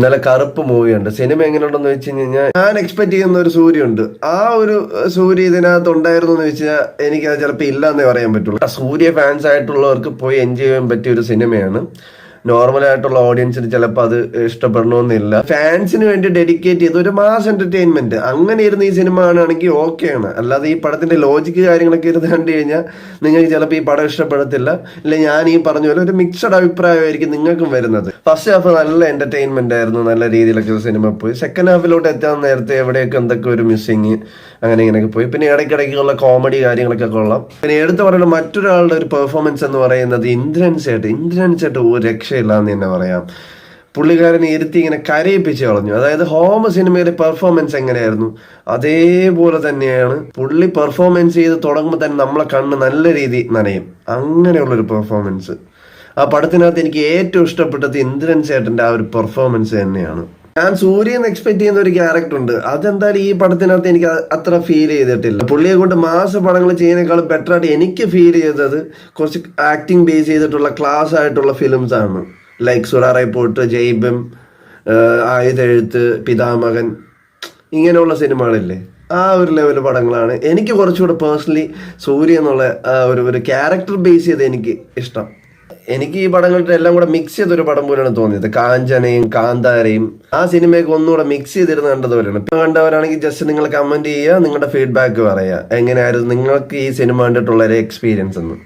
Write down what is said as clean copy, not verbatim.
നല്ല കറുപ്പ് മൂവിയുണ്ട്. സിനിമ എങ്ങനെയുണ്ടെന്ന് വെച്ച് കഴിഞ്ഞാൽ ഞാൻ എക്സ്പെക്ട് ചെയ്യുന്ന ഒരു സൂര്യ ഉണ്ട്. ആ ഒരു സൂര്യ ഇതിനകത്ത് ഉണ്ടായിരുന്നു എന്ന് വെച്ചാൽ എനിക്കത് ചിലപ്പോൾ ഇല്ലാന്നേ പറയാൻ പറ്റുള്ളൂ. സൂര്യ ഫാൻസ് ആയിട്ടുള്ളവർക്ക് പോയി എൻജോയ് ചെയ്യാൻ പറ്റിയ ഒരു സിനിമയാണ്. നോർമൽ ആയിട്ടുള്ള ഓഡിയൻസിന് ചിലപ്പോൾ അത് ഇഷ്ടപ്പെടണമെന്നില്ല. ഫാൻസിന് വേണ്ടി ഡെഡിക്കേറ്റ് ചെയ്ത് ഒരു മാസ് എന്റർടൈൻമെന്റ് അങ്ങനെ ഇരുന്ന് ഈ സിനിമ കാണുകയാണെങ്കിൽ ഓക്കെയാണ്. അല്ലാതെ ഈ പടത്തിന്റെ ലോജിക്ക് കാര്യങ്ങളൊക്കെ ഇരുന്ന് കണ്ടു കഴിഞ്ഞാൽ നിങ്ങൾക്ക് ചിലപ്പോൾ ഈ പടം ഇഷ്ടപ്പെടത്തില്ല. ഇല്ല, ഞാൻ ഈ പറഞ്ഞ പോലെ ഒരു മിക്സഡ് അഭിപ്രായമായിരിക്കും നിങ്ങൾക്കും വരുന്നത്. ഫസ്റ്റ് ഹാഫ് നല്ല എന്റർടൈൻമെന്റ് ആയിരുന്നു, നല്ല രീതിയിലൊക്കെ സിനിമ പോയി. സെക്കൻഡ് ഹാഫിലോട്ട് എത്താൻ നേരത്തെ എവിടെയൊക്കെ എന്തൊക്കെ ഒരു മിസ്സിങ് അങ്ങനെ ഇങ്ങനെയൊക്കെ പോയി. പിന്നെ ഇടയ്ക്കിടയ്ക്കുള്ള കോമഡി കാര്യങ്ങളൊക്കെ കൊള്ളാം. പിന്നെ എടുത്തു പറയുന്ന മറ്റൊരാളുടെ ഒരു പെർഫോമൻസ് എന്ന് പറയുന്നത് ഇന്ദ്രൻ ചേട്ട് ഒരു രക്ഷയില്ലാന്ന് തന്നെ പറയാം. പുള്ളിക്കാരനെ ഇരുത്തി ഇങ്ങനെ കരയിപ്പിച്ച് കളഞ്ഞു. അതായത് ഹോം സിനിമയിലെ പെർഫോമൻസ് എങ്ങനെയായിരുന്നു അതേപോലെ തന്നെയാണ് പുള്ളി പെർഫോമൻസ് ചെയ്ത് തുടങ്ങുമ്പോൾ തന്നെ നമ്മളെ കണ്ണ് നല്ല രീതി നനയും. അങ്ങനെയുള്ളൊരു പെർഫോമൻസ് ആ പടത്തിനകത്ത് എനിക്ക് ഏറ്റവും ഇഷ്ടപ്പെട്ടത് ഇന്ദ്രൻ ചേട്ടന്റെ ആ ഒരു പെർഫോമൻസ് തന്നെയാണ്. ഞാൻ സൂര്യൻ എക്സ്പെക്ട് ചെയ്യുന്ന ഒരു ക്യാരക്ടർ ഉണ്ട്, അതെന്തായാലും ഈ പടത്തിനകത്ത് എനിക്ക് അത്ര ഫീൽ ചെയ്തിട്ടില്ല. പുള്ളിയെ കൊണ്ട് മാസ പടങ്ങൾ ചെയ്യുന്നതിനേക്കാളും ബെറ്റർ ആയിട്ട് എനിക്ക് ഫീൽ ചെയ്തത് കുറച്ച് ആക്ടിങ് ബേസ് ചെയ്തിട്ടുള്ള ക്ലാസ് ആയിട്ടുള്ള ഫിലിംസ് ആണ്. ലൈക്ക് സുറാ റിപ്പോർട്ട്, ജയ്ബം, ആയുധെഴുത്ത്, പിതാമകൻ, ഇങ്ങനെയുള്ള സിനിമകളില്ലേ, ആ ഒരു ലെവൽ പടങ്ങളാണ് എനിക്ക് കുറച്ചുകൂടെ പേഴ്സണലി സൂര്യ എന്നുള്ള ഒരു ക്യാരക്ടർ ബേസ് ചെയ്ത് എനിക്ക് ഇഷ്ടം. എനിക്ക് ഈ പടങ്ങളുടെ എല്ലാം കൂടെ മിക്സ് ചെയ്തൊരു പടം പോലെയാണ് തോന്നിയത്. കാഞ്ചനയും കാന്താരയും ആ സിനിമയൊക്കെ ഒന്നുകൂടെ മിക്സ് ചെയ്തിരുന്ന് കണ്ടതുപോലെയാണ്. ഇപ്പൊ കണ്ടവരാണെങ്കിൽ ജസ്റ്റ് നിങ്ങൾ കമന്റ് ചെയ്യുക, നിങ്ങളുടെ ഫീഡ്ബാക്ക് പറയുക, എങ്ങനെയായിരുന്നു നിങ്ങൾക്ക് ഈ സിനിമ കണ്ടിട്ടുള്ള ഒരു എക്സ്പീരിയൻസ് എന്ന്.